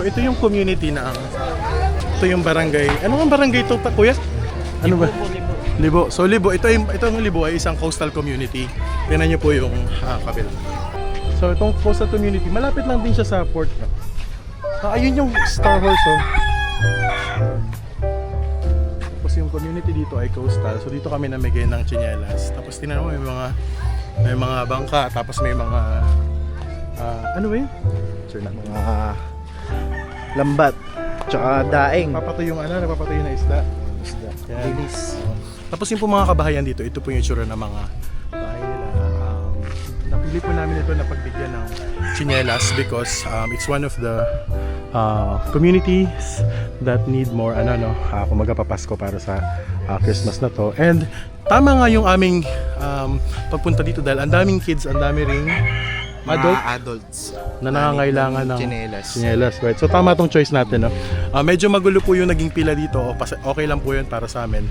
So ito yung community na ito yung barangay. Ano ang barangay to, kuya? Ano ba? Libo. So Libo, itong Libo ay isang coastal community. Tingnan niyo po yung kabila. So itong coastal community, malapit lang din siya sa port. Ayun yung Star Horse, oh. Tapos yung community dito ay coastal. So dito kami namigay ng tsinelas. Tapos tingnan mo may mga bangka, tapos may mga ano ba yun? Sure na. Mga lambat, tsaka daing. Napapatuyo na isda. Yan. Tapos yung po mga kabahayan dito, ito po yung itsura ng mga bahay nila. Napili po namin ito na pagbigyan ng tsinelas because it's one of the communities that need more kung magpapasko para sa Christmas na to. And tama nga yung aming pagpunta dito dahil ang daming kids, ang dami ring adults na nangangailangan ng tsinelas. Right? So tama tong choice natin. No? Medyo magulo po yung naging pila dito. Okay lang po yun para sa amin.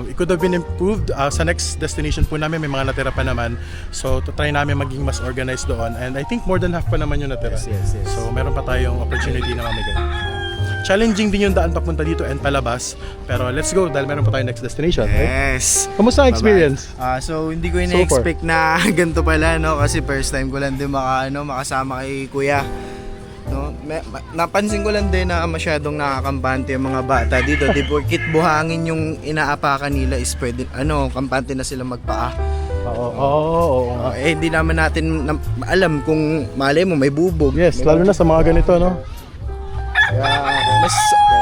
It could have been improved. Sa next destination po namin, may mga natira pa naman. So try namin maging mas organized doon. And I think more than half pa naman yung natira. Yes. So meron pa tayong opportunity na mamigay. Challenging din yung daan papunta dito and palabas. Pero let's go dahil meron pa tayong next destination. Right? Yes. Kamusta ang experience? So hindi ko ina-expect na ganito pala, no, kasi first time ko lang din makasama kay Kuya. No, napansin ko lang din na masyadong nakakampante yung mga bata dito. Di porkit buhangin yung inaapakan nila is pwede kampante na sila magpaa. Oo. Hindi naman natin alam kung malay mo may bubog. Yes, lalo na sa mga ganito, no? Kaya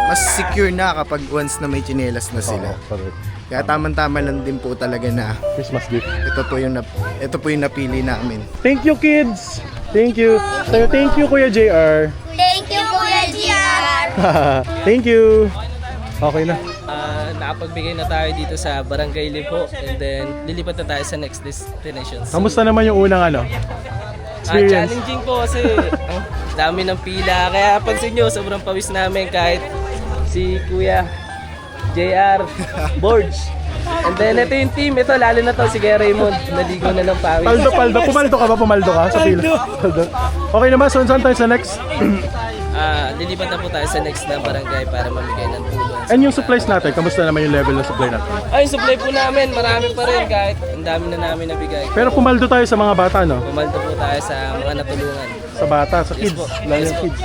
mas secure na kapag once na may tsinelas na sila. Correct. Kaya tamang-tama lang din po talaga na Christmas gift. ito po yung napili namin. Thank you, kids! Thank you! So, thank you, Kuya JR! Thank you, Kuya JR! Thank you! Okay na. Nakapagbigay na tayo dito sa Barangay Lipo and then lilipat na tayo sa next destination. Kamusta naman yung unang experience? Challenging po kasi dami ng pila. Kaya pansin nyo, sobrang pawis namin kahit si Kuya JR, Borge. And then ito yung team, ito lalo na to si Kuya Raymond, naligo na ng pawis. Paldo. Pumaldo ka ba? Pumaldo ka sa pila? Paldo. Okay naman, so saan tayo sa next? Lilipat na po tayo sa next na barangay para mamigay ng tulong. And yung supplies natin, kamusta naman yung level ng supply natin? Yung supply po namin, marami pa rin kahit ang dami na namin nabigay. Pero pumaldo tayo sa mga bata, no? Pumaldo po tayo sa mga natulungan. Sa bata, sa kids. po. Lalo Yes yung po. kids.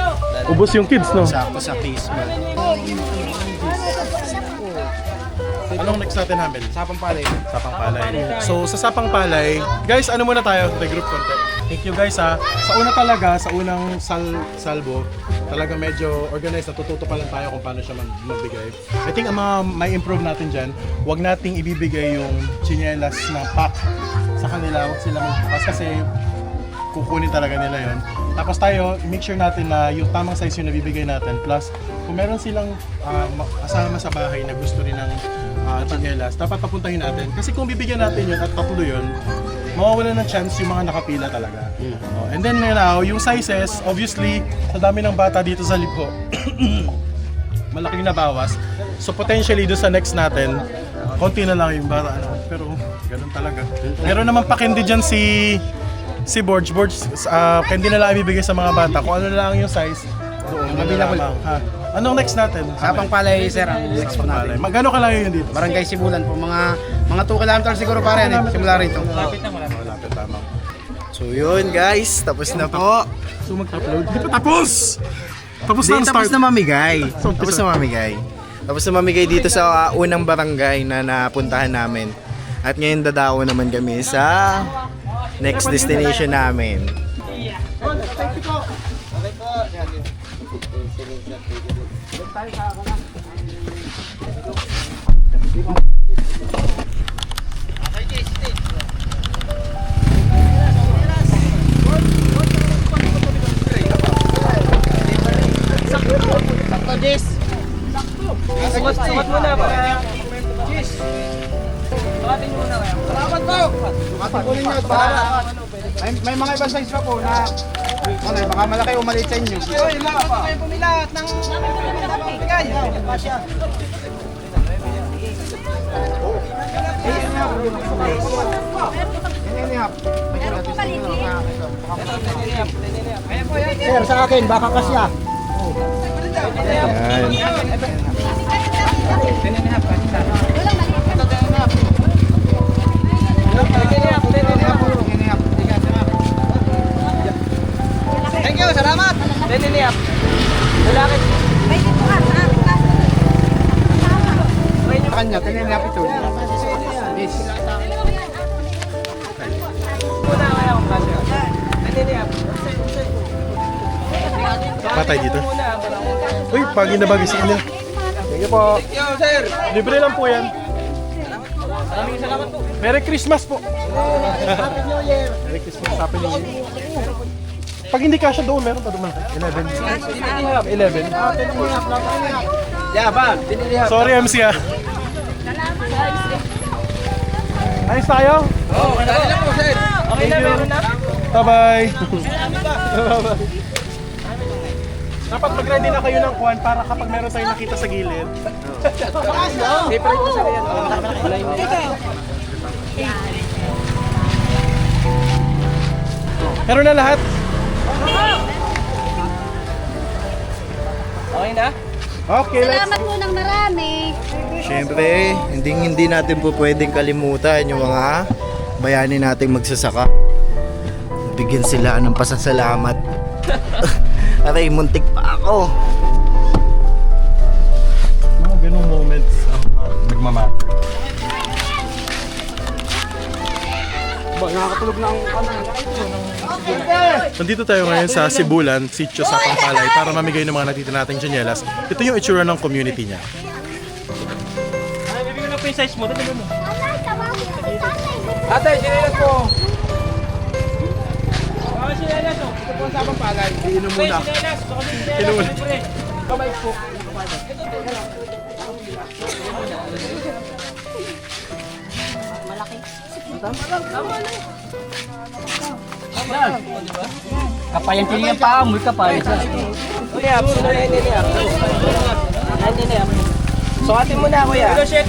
Ubus yung kids, no? Sakto sa case man. Anong next natin namin? Sapang palay. Sapang Palay. So sa Sapang Palay, guys, ano muna tayo? The group content. Thank you guys ha. Sa unang salvo, talaga medyo organized. Natututo pa lang tayo kung paano siya magbigay. I think ang mga may improve natin dyan, huwag nating ibibigay yung tsinelas na pack sa kanila. Huwag sila magbukas kasi kukunin talaga nila yon. Tapos tayo, make sure natin na yung tamang size yung nabibigay natin. Plus, kung meron silang kasama sa bahay na gusto rin ng tsinelas, dapat papuntahin natin. Kasi kung bibigyan natin yun at tatlo yun, mawawala ng chance yung mga nakapila talaga. And then now, yung sizes, obviously, sa dami ng bata dito sa Libo, malaking nabawas. So potentially doon sa next natin, konti na lang yung bata. Pero ganun talaga. Meron naman pakindi dyan si Borge. Hindi na lang ibibigay sa mga bata. Kung ano na lang yung size, doon na lamang. Anong next natin? Sapang Palay, sir, ang next po natin. Magkano kalayo yun dito? Barangay Sibulan po, mga 2 kilometers siguro pare, simula rito. Malapit, tama. So yun guys, tapos na po. So mag-upload? Di pa tapos! Tapos na ang Tapos start. na mamigay. Tapos na mamigay dito sa unang barangay na napuntahan namin. At ngayon dadako naman kami sa next destination namin. Sumat muna pa. Salamat po! Sumatin po ninyo at bahala. May mga ibang size pa po na baka malaki o maliit sa inyo. Uy, lahat pa kayo pumilat ng bigay. Sir, sa akin, baka kasya. Yan. Thank you, salamat. Teniniap. Lalakit. Kanya, tinanap ito. Yes. Muna kaya akong kasi. Teniniap. Patay dito. Muna. Uy, pagi na bagay sa kanya. Thank you po. Thank you, sir. Libre lang po yan. Maraming salamat po. Merry Christmas po. Happy New Year. Merry Christmas. Happy New Year. Pag hindi kasya doon, meron pa doon. 11. 11. Yeah, ba? Teniniap. Sorry MC ah. Ayos tayo? Oh, dali lang po, sir. Okay na, meron na. Bye-bye. Bye-bye. Dapat mag-ready na kayo ng kwan para kapag meron tayong nakita sa gilid. Separate ko sa yan. Meron na lahat. Okay na? Okay, let's... Salamat po ng marami. Siyempre, hindi natin po pwedeng kalimutan yung mga bayani nating magsasaka. Bigyan sila ng pasasalamat. Aray, muntik pa ako. Mga ganong moments ang nagmamahal. Nakakatulog na ang Nandito tayo ngayon sa Sibulan, Sitio Sapang Palay, para mamigay ng mga natitira nating tsinelas. Ito yung itsura ng community niya. Bibigyan lang po yung size mo. Dali mo. Ate, sinilas po. Baka sinelas o. Ito po ang sabang palay. Iinom muna. Sinelas. Baka may sinelas. Inom muna. Libre. Kamay po. Kapayan tilingan pa. Amoy kapayan siya. Teniniap. Teniniap. Teniniap. Sukatin mo na kuya. Ito, 7.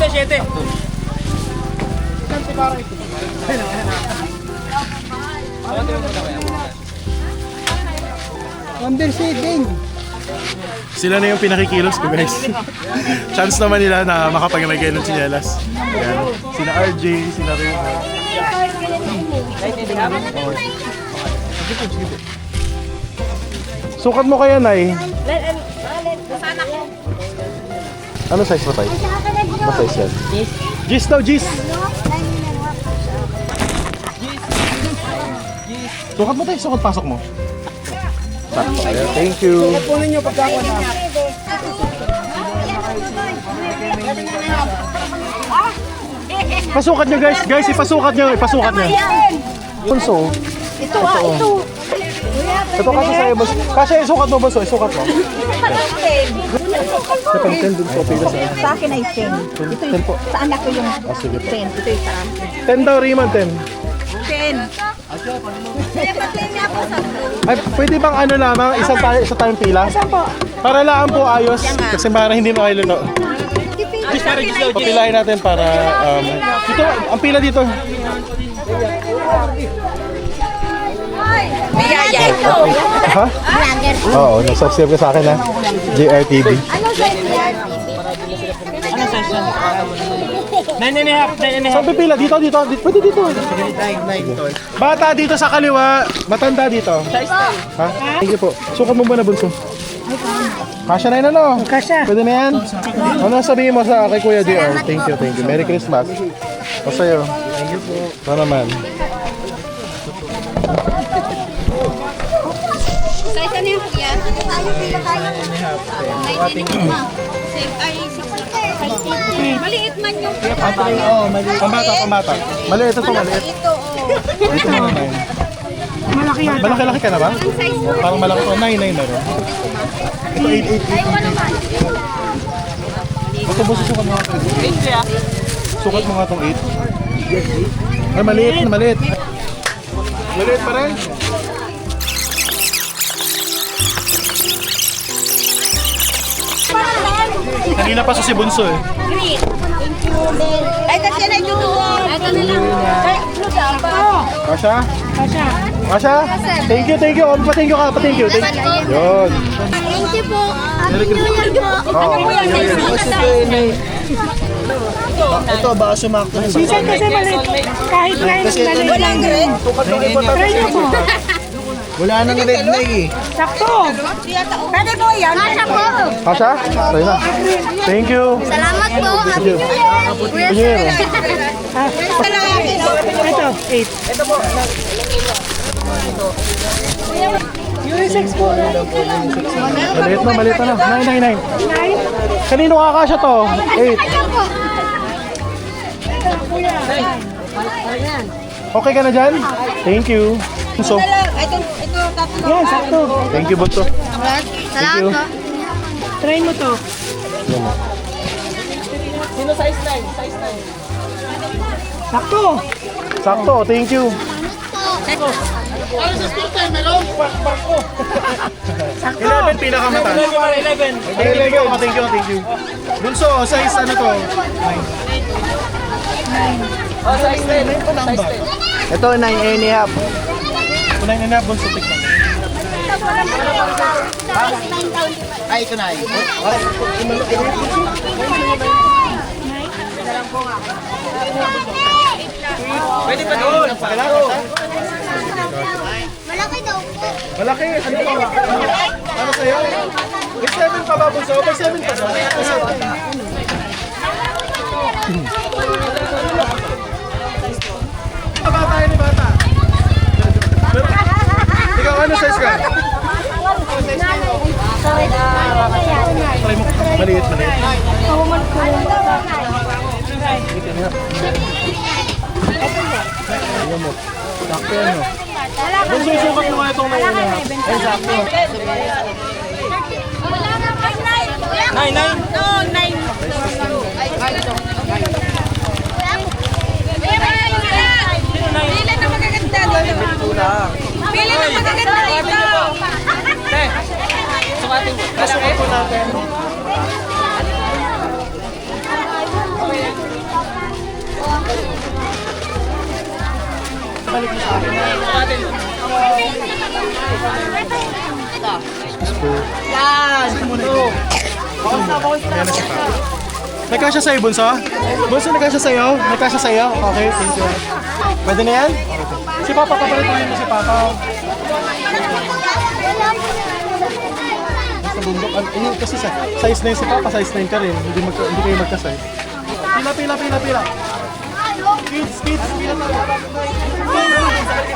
Wonder seeding. Sila na yung pinakikilos ko guys. Chance naman nila na makapagmigay ng tsinelas. Yan. Sina RJ, sina Rina. Sukat mo kaya, Nay? Ano size mo tayo? Ano size yan? Gis daw, Gis! Sukat mo tayo, sukat pasok mo. Sakto. Ayan, thank you. Kunin niyo pagkakwa na. Pasukat nyo guys, ipasukat nyo. Bunso. Ito ito. Ito kasi sa'yo, boss. Kasi isukat mo, boss. Isukat mo. Dapat 10 dun sa pila sa'yo. Sa akin ay 10. 10 po. Sa anak ko yung Sige po. 10. Ito yung sa akin. 10 daw, Riman, 10. 10. Ay, pwede bang ano lamang, isa tayong pila? Para lang po ayos. Kasi para hindi makailano. Papilahin natin para, dito, ang pila dito. Biyaya. Ha? Vlogger. Oo, nag-subscribe ka sa akin ha. JRTV. Ano sa CRTV? Saan pipila? Dito. Pwede dito. Bata dito sa kaliwa, matanda dito. Ha? Thank you po. Sukat mo ba na bunso? Kasya na yun ano? Kasya. Pwede na yan? Ano sabihin mo sa kay Kuya JR? Thank you. Merry Christmas. O sa'yo. Thank you po. Ito naman. Sa isa na yung kuya. Tayo, pila tayo. Ay, 60. Maliit man yung Pamata. Maliit ito, maliit. ito. Dito mo naman. Malaki ka na ba? Parang malaki ko. 9 na rin. Ito 8. Ay, ano naman? Ito boss, sukat mo nga ito. Sukat mo nga itong 8. Ay, maliit. Maliit pa rin. Kanina pa si Bunso eh. Ay, kasi yan ay tutuwa. Ito na lang. Ay, ano dapat? Kasha? Thank you. Pa-thank you ka. Yun. Thank you you po. Happy New Year po. Ano po yan? Ito, baka sumakto na. Minsan kasi maliit. Kahit line ang galing. Walang grade. Try nyo po. Wala nang red na eh. Sakto. Pwede po yan. Kasha po. Kasha? Try na. Thank you. Salamat po. Happy New Year. Ito, 8. Ito po. Unisex po. Maliit na. 9. 9. Kanino kakasya to? 8. Okay ka na dyan? Thank you. So, Yan, sakto. thank you, Bunso. Salamat po. Try mo to. Sino size 9? Size Sakto. Sakto, thank you. 11 pinakamata. 11. Thank you. Bunso, size ano to? 9. Oh, size 10. Size 10. Ito, 9.5. 9.5, Bunso, tikman. Ay, ito na. Pwede pa doon. Malaki daw po. Malaki, ano pa? Ano sa'yo? May 7 pa ba, Bunso? May 7 pa ba? Bata yun, bata. Ikaw, ano size ka? Try mo. Maliit. Sakto yan, no? Kung susukat mo nga itong may ano. Ay, sakto. Wala na pa. 9. No, 9. Pili na magaganda dito. Pili na magaganda dito. Sukatin ko. Sukat po natin. Sukatin ko. Nagkasya sa'yo, Bunso? Bunso, nagkasya sa'yo? Nagkasya sa'yo? Okay, thank you. Pwede na yan? Si Papa, papalitan mo si Papa. Sa bundok, kasi size 9 si Papa, size 9 ka rin. Hindi kayo magka-size. Pila. Kids, pila tayo.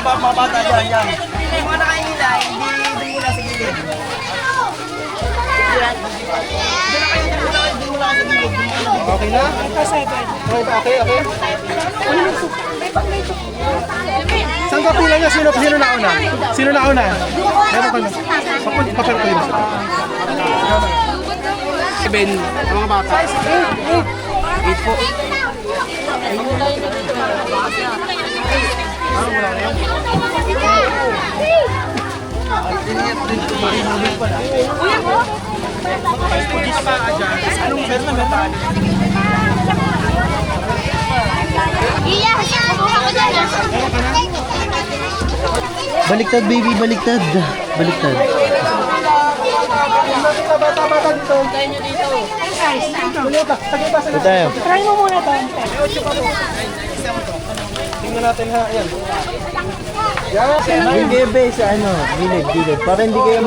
Mga bata yan. Yung mga nakahihila, hindi mo na sa gilid. Okay na? Okay. Saan ka pila niya? Sino nauna? Meron ka na. Papalit ko yun. 7, mga bata. 8 po. Iya, kukuha ko dyan. Baliktad, baby, baliktad. Baliktad. Bata dito. Ito tayo. Try mo muna to. Tingnan natin ha. Ayan. Yung gebe sa ano, gilid. Para hindi kayo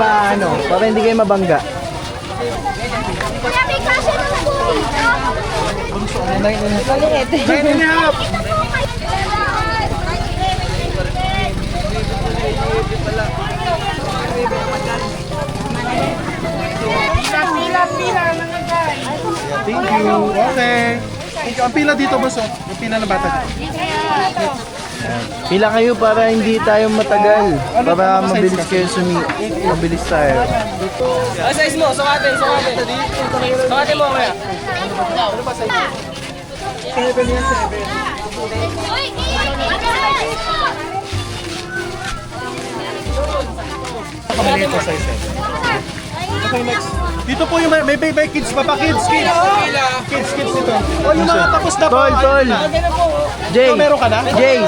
mabangga. May kasya naman po dito. 9.5. Pila mga guys. Thank you. Okay. Thank you. Ang pila dito, boss. Yung pila ng bata dito. Pila kayo para hindi tayo matagal. Para mabilis kayo mabilis tayo. Oh, size mo. Sukatin. Sukatin mo kaya. Maliit na size eh. Okay, next. Dito po yung may kids pa pa. Kids dito. O, yung mga tapos na po. Tol. Jay. Meron ka na? Jay.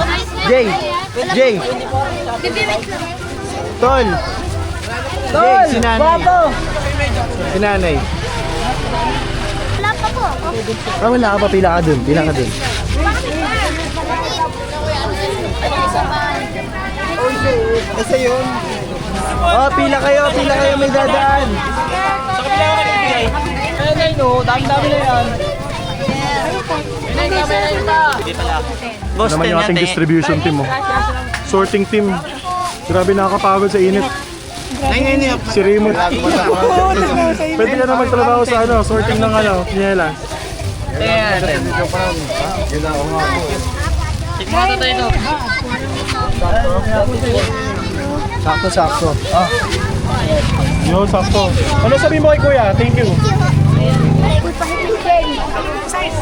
Tol. Jay, si nanay. Sinanay. Wala pa po. Wala ka pa, pila ka dun. Isa yun. Oh, pila kayo, may dadaan. Boss, naman yung ating distribution team, oh. Sorting team. Grabe, nakakapagod sa init. Si Raymond. Pwede ka na magtrabaho sa sorting ng chinelas. Sakto. Yo, sakto. Ano sabihin mo kay Kuya? Thank you.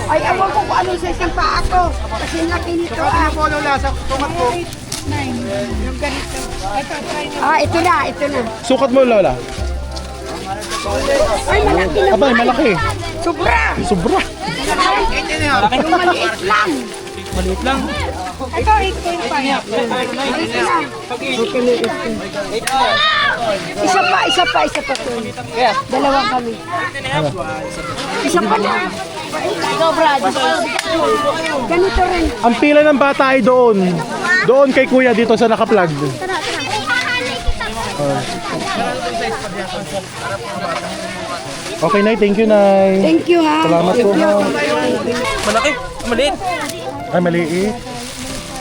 Ay, awan ko kung ano sa isang paa ko. Kasi nakinito ako. Yung ganito. Ito na. Sukat mo, Lola. Ay, malaki na. Abay, malaki. Sobra. Sobra. Yung maliit lang. Ito, 8.5. Isa pa. Dalawa kami. Isa pa na. Sobra. Ganito rin. Ang pila ng bata ay doon. Doon kay Kuya dito sa naka-plug. Okay, Nay. Thank you, Nay. Thank you, ha. Salamat po, ha. Malaki, maliit. Ay, maliit.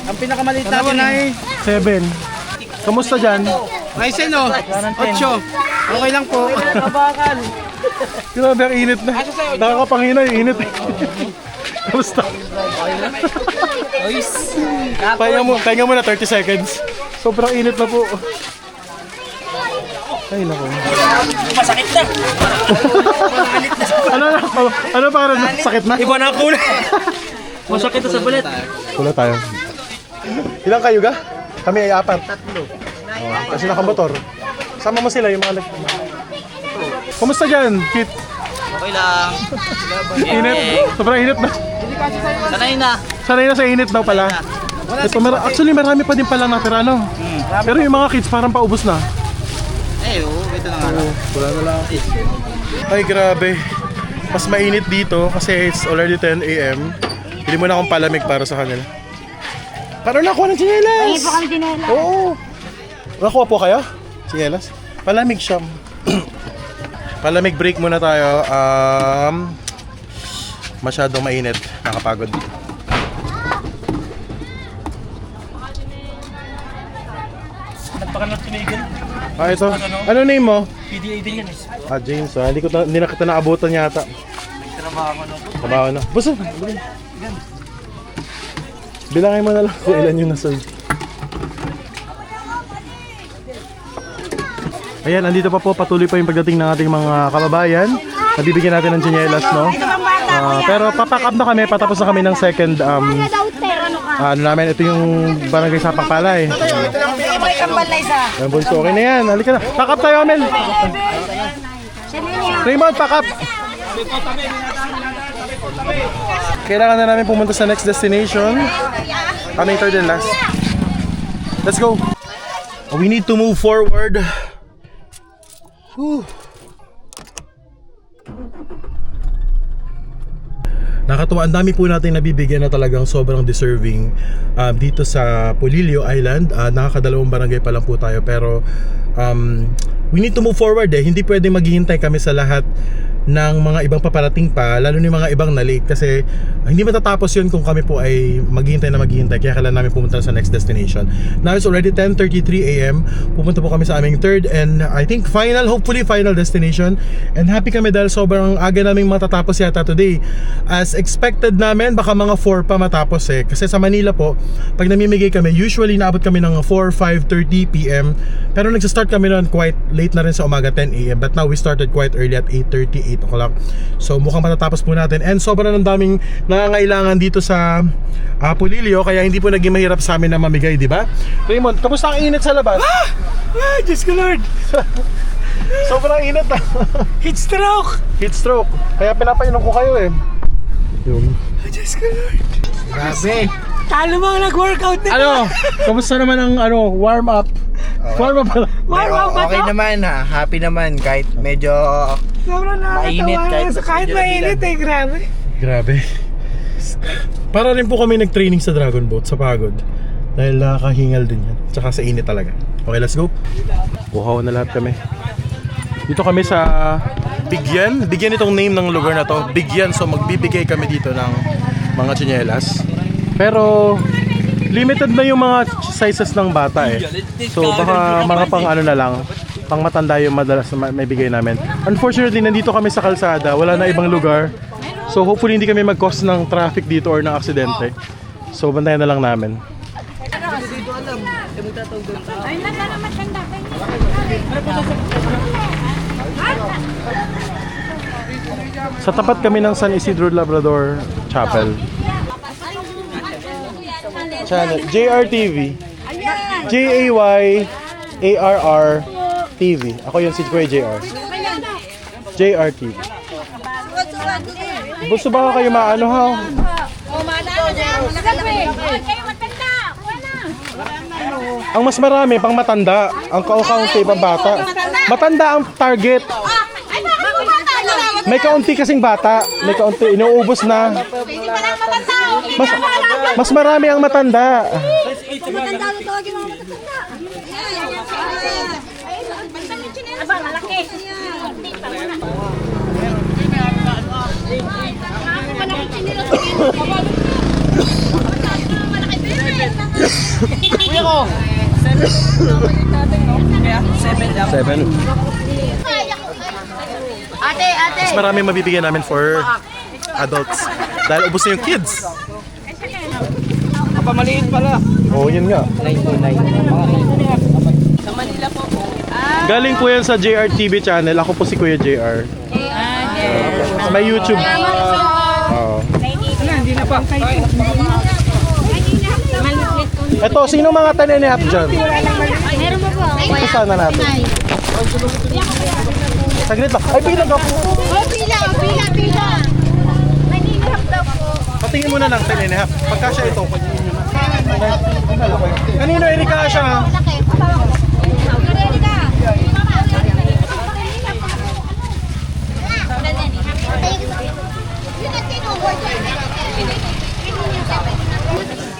Ang pinakamaliit natin ay 7. Kamusta dyan? Ryzen, no? 8. Okay lang po. Kabakan. Grabe, ang init na. Nakakapangina yung init. Kamusta? Pahinga mo na 30 seconds. Sobrang init na po. Ay, naku. Masakit na. Ano parang sakit na? Iba na kulay. Masakit na sa balit. Wala tayo. Ilang kayo ga? Kami ay 4. Kasi nakamotor. Sama mo sila yung mga Kumusta dyan, Kit? Okay lang. Init? Sobrang init na. Sanay na sa init daw pala. Ito, actually marami pa din pala natira, no? Pero yung mga kids parang paubos na. Ito na nga. Wala na lang. Ay, grabe. Mas mainit dito kasi it's already 10 a.m. Hindi mo na akong palamig para sa kanila. Paano nakuha ng chinelas? Ay, po kami dinala. Oo. Nakuha po kayo? Chinelas? Palamig siya. Palamig break muna tayo. Masyadong mainit. Nakapagod. Ito. Ano name mo? PDA din yan. James. Hindi na kita naabutan yata. Trabaho na. Basta. Bilangin mo na lang kung ilan yung nasold. Ayan, andito pa po. Patuloy pa yung pagdating ng ating mga kababayan. Nabibigyan natin ng tsinelas, no? Pero papack up na kami. Patapos na kami ng second ano namin. Ito yung barangay Sapang Palay. Yan, bunso. Okay na yan. Halika na. Pack up tayo, Amel. Raymond, pack up. Kailangan na namin pumunta sa next destination. Coming third and last. Let's go. We need to move forward. Whew. Nakatuwa, ang dami po natin nabibigyan na talagang sobrang deserving dito sa Polillo Island. Nakakadalawang barangay pa lang po tayo pero we need to move forward eh. Hindi pwede maghihintay kami sa lahat ng mga ibang paparating pa, lalo ni mga ibang na late kasi hindi matatapos yun kung kami po ay maghihintay. Kaya kailangan namin pumunta sa next destination. Now it's already 10:33 a.m. Pupunta po kami sa aming third and I think hopefully final destination, and happy kami dahil sobrang aga naming matatapos yata today. As expected namin, baka mga 4 pa matapos eh, kasi sa Manila po pag namimigay kami, usually naabot kami ng 4, 5:30 p.m. pero nagsastart kami noon quite late na rin sa umaga, 10 a.m. but now we started quite early at 8:30, 8 o'clock. So mukhang matatapos po natin and sobrang daming nangangailangan dito sa Polillo, kaya hindi po naging mahirap sa amin na mamigay, di ba? Raymond, kamusta ang init sa labas? Diyos ko Lord. Sobrang init ah. Heat stroke. Heat stroke. Kaya pinapainom ko kayo eh. Yung. Diyos ko Lord. Grabe. Talo mo ang nag-workout nito. Kamusta naman ang warm up? Warm up pala. Okay naman ha, happy naman kahit medyo Sobrang mainit nakakatawa. Kahit medyo mainit eh, grabe. Grabe. Para rin po kami nag-training sa Dragon Boat sa pagod. Dahil nakakahingal din yan. Tsaka sa init talaga. Okay, let's go. Uhaw na lahat kami. Dito kami sa Bigyan. Bigyan itong name ng lugar na to. Bigyan. So magbibigay kami dito ng mga tsinelas. Pero limited na yung mga sizes ng bata eh. So baka mga pang ano na lang, pang matanda yung madalas na may bigay namin. Unfortunately, nandito kami sa kalsada. Wala na ibang lugar. So hopefully hindi kami mag-cause ng traffic dito or ng aksidente. So bantayan na lang namin. Sa tapat kami ng San Isidro Labrador Chapel. Channel JRTV. JAYARR TV. Ako yun si Kuya JR. JRTV. Gusto ba kayo maano ha? Ang mas marami pang matanda, ang kaunti pang bata. Matanda ang target. May kaunti kasing bata, may kaunti inuubos na. Mas marami ang matanda. Seven. Mas marami mabibigyan namin for adults. Dahil ubos na yung kids. Maliit pala. Oo, yun nga. Sa Manila po. Galing po yan sa JRTV channel. Ako po si Kuya JR. May YouTube. Oo. Eto, sino mga taninihap dyan? Meron mo po. Umpisa na natin. Saglit lang. Ay, pila ka po. Pila. Naninihap daw po. Patingin mo na lang, taninihap. Pagka siya ito, patingin mo na. Kanino, Erika siya?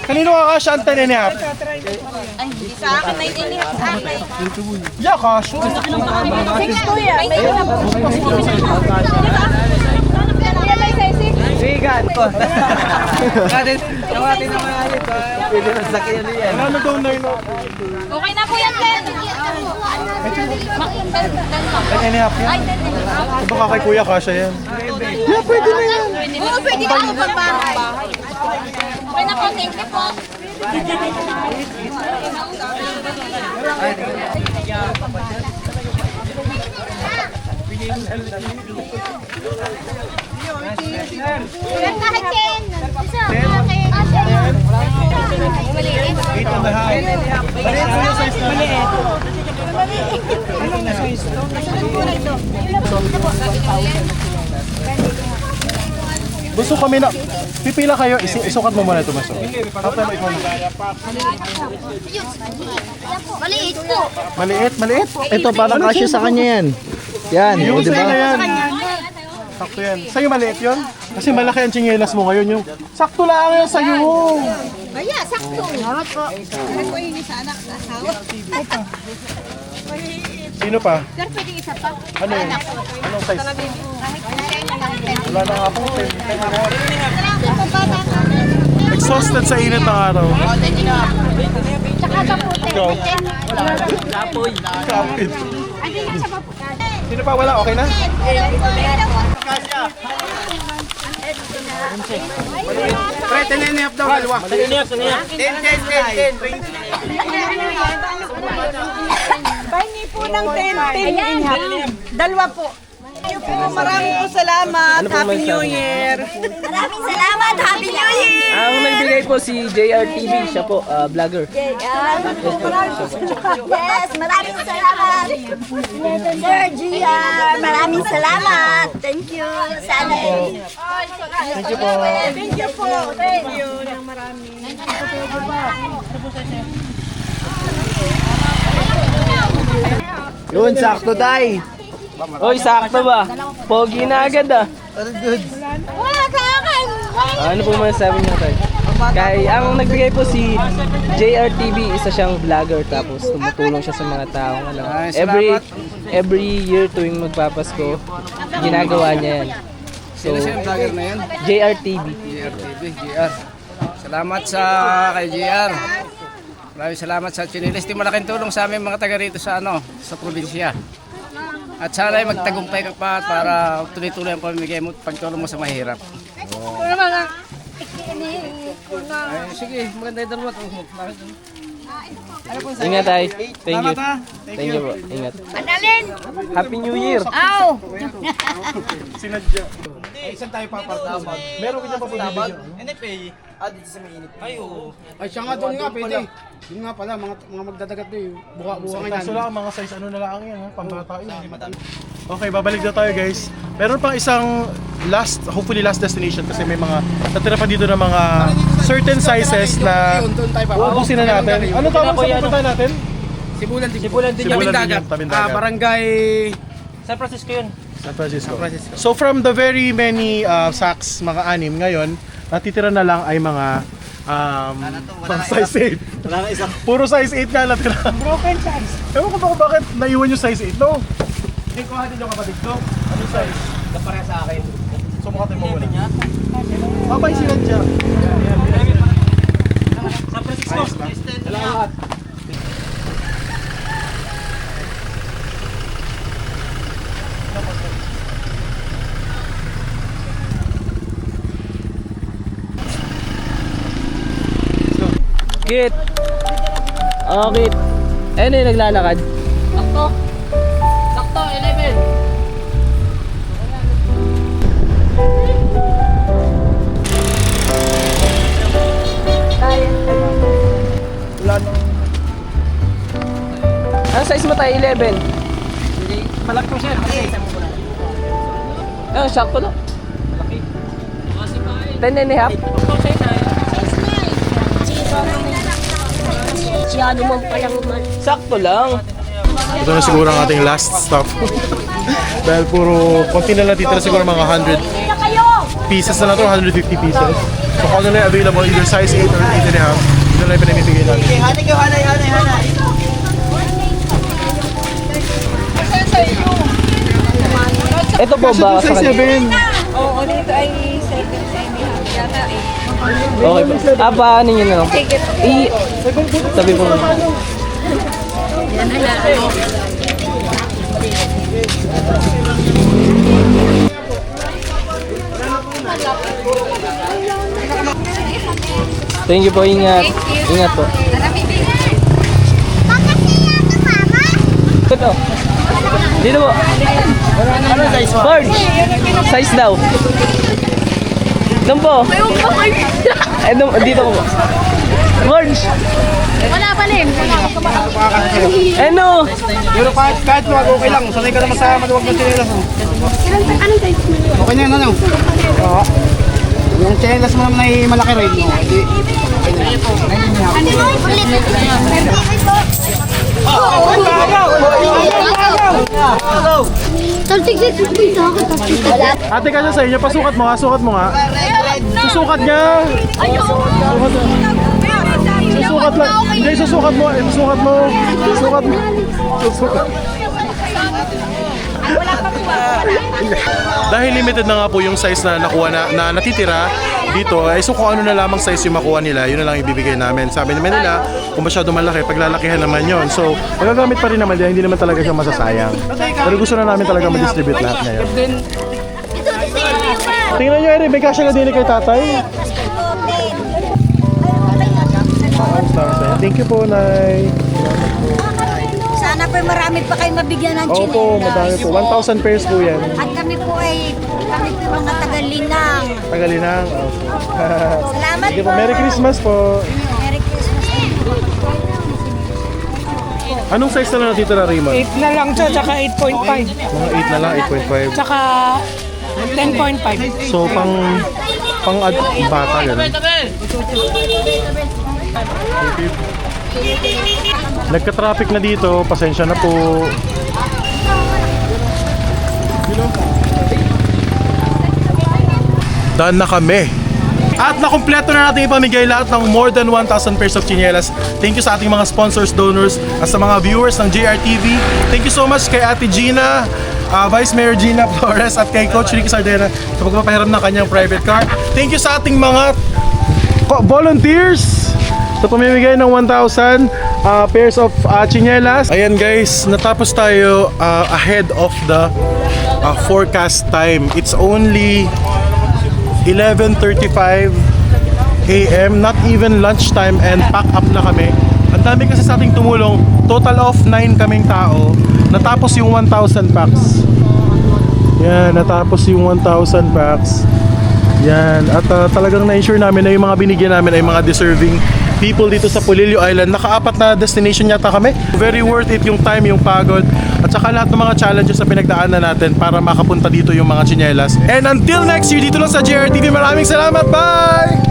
Kanino ka siya ang taninihap? Ay, hindi sa akin. Naninihap sa akin. Yeah, kasyo. Kuya, may Sigan ko. Tawatin naman natin. Pwede na sakyan niya. Ano daw na yun? okay na po yan, Ken. Taninihap yan. Baka kay Kuya kasya yan. Yeah, pwede na yan. Oo, pwede na po pagbahay. Okay na po, thank you po. Kahit Ken. Isa, kahit maliit. 8 and a half. Maliit po yung size na. Gusto kami na, pipila kayo, isukat mo muna ito, Maso. Tapos mo ikaw na. Maliit po. Maliit? ito parang kasya sa kanya yan. Yan, Yung di sa'yo ba? na yan. Sakto yan. Sa'yo maliit yun? Kasi malaki ang tsinelas mo ngayon yung sakto lang yan sa'yo. Kaya, sakto. Harap po. Harap po yung isa anak sa asawa. Sino pa? Sir, pwede isa pa. Ano yun? Anong size? Wala na nga po. Exhausted sa init ng araw. Tsaka sa puti. Ikaw? Kapoy. Kapit. Ay, hindi sa paputi. Sino pa? Wala? Okay na? Pre, taninihap daw. Dalawa. 10. Pahingi po ng 10. Dalawa po. Maraming po salamat. Happy New Year. Maraming salamat. Happy New Year! Ang nagbigay po si JRTV, siya po, vlogger. Yes, maraming salamat. Sir GR, maraming salamat. Thank you. Sana Thank you po. Thank you po. Thank you ng marami. Yun, sakto tay. Oy, sakto ba? Pogi na agad ah. Wala ka akin! Ano po masasabi niyo tayo? Kay ang nagbigay po si JRTV, isa siyang vlogger tapos tumutulong siya sa mga taong ano. Every year tuwing magpapasko, ginagawa niya yan. So, vlogger na yan? JRTV. JR. Salamat sa kay JR. Maraming salamat sa Chinilis. Di malaking tulong sa amin mga taga rito sa sa probinsya. At sana ay magtagumpay ka pa para tuloy-tuloy ang pamimigay mo at pagtulong mo sa mahirap. Ay, sige, maganda yung dalawa. Ingat tayo. Thank you. Thank you po. Ingat. Panalin! Happy New Year! Aw! Sinadya. Saan tayo papartama? Meron ka dyan pa po bibigyan. NFA. Dito sa may inip. Ay, oo. Ay, siya nga doon nga, pwede. Yun nga pala, mga magdadagat doon. Buka-buka Kaso ngayon. lang, mga size ano na lang yan, ha? Pambata yun. Okay, babalik na tayo guys. Meron pang isang hopefully last destination kasi may mga natira pa dito ng mga certain sizes na uubusin na natin. Ano tawag sa pupunta natin? Sibulan din. Sibulan din yung tabing dagat. Barangay... San Francisco. So from the very many sacks, mga 6 ngayon, natitira na lang ay mga size 8. Wala na isang. Puro size 8 nga natira. Broken size. Ewan ko ba kung bakit naiwan yung size 8, no? Hindi ko din yung kapatid ko. Anong size? Kapare sa akin. Sumukatin mo muna. Babay sila dyan. San Francisco. Salamat. Kit! Oh, Kit. Ano yung naglalakad? Sakto. Sakto, 11. Ano size mo tayo? 11? Malaki po siya. Sakto lang. 10 and a half? Siyado mo pa lang man. Sakto lang. Ito na siguro ang ating last stop. Dahil puro, konti na lang titira siguro mga 100 pieces na lang to, 150 pieces. So kung ano na yung available, either size 8 or 8 and a half, yun na lang yung pinamibigay natin. Hanay. Ito po ba sa kanya? Oo, dito ay second time yata eh. Okay ba? Paano nyo na lang? Sabi po. Thank you po, ingat. Ingat po. Ito. Dito po. Ano size mo? Bird. Size daw. Doon po. Dito po. Bird. Wala pa rin. Ano? Pero kahit wag okay lang. Sanay ka naman sa maluwag na chinelas. Anong size mo? Okay na yun, Oo. Yung chinelas mo naman ay malaki rin. Ate ka sa inyo, pasukat mo nga, sukat mo nga. Susukat niya. Susukat mo. Susukat lang. Hindi, susukat mo. Susukat mo. Susukat mo. Susukat. Dahil limited na nga po yung size na nakuha na natitira dito, ay so kung ano na lamang size yung makuha nila, yun na lang ibibigay namin. Sabi naman nila, kung masyado malaki, paglalakihan naman yon. So, magagamit pa rin naman dahil hindi naman talaga siya masasayang. Pero gusto na namin talaga ma-distribute lahat ngayon. Tingnan nyo, Eri, may kasya na din kay tatay. Thank you po, Nay. Sana po marami pa kayo mabigyan ng chinelas. Opo, madami po. 1,000 pairs po yan. At kami po mga tagalinang. Tagalinang. Opo. Salamat Sige po. po. Merry Christmas po. Merry Christmas. Anong size na lang natitira, Raymond? 8 na lang siya, tsaka 8.5. Mga 8 na lang, 8.5. Tsaka 10.5. So, pang bata, gano'n. Nagka-traffic na dito, pasensya na po. Done na kami. At nakumpleto na natin ipamigay lahat ng more than 1,000 pairs of chinelas. Thank you sa ating mga sponsors, donors, at sa mga viewers ng JRTV. Thank you so much kay Ate Gina, Vice Mayor Gina Flores, at kay Coach Ricky Sardena sa pagpapahiram ng kanyang private car. Thank you sa ating mga volunteers sa pamimigay ng 1,000 pairs of chinelas. Ayan guys, natapos tayo ahead of the forecast time. It's only 11:35 AM, not even lunchtime, and pack up na kami. Ang dami kasi sa ating tumulong, total of 9 kaming tao. Natapos yung 1,000 packs. Yan, natapos yung 1,000 packs. Yan, at talagang na-ensure namin na yung mga binigyan namin ay mga deserving people dito sa Polillo Island. Naka-4 na destination yata kami. Very worth it yung time, yung pagod, at saka lahat ng mga challenges na pinagdaanan natin para makapunta dito yung mga chinelas. And until next year, dito lang sa JRTV. Maraming salamat. Bye!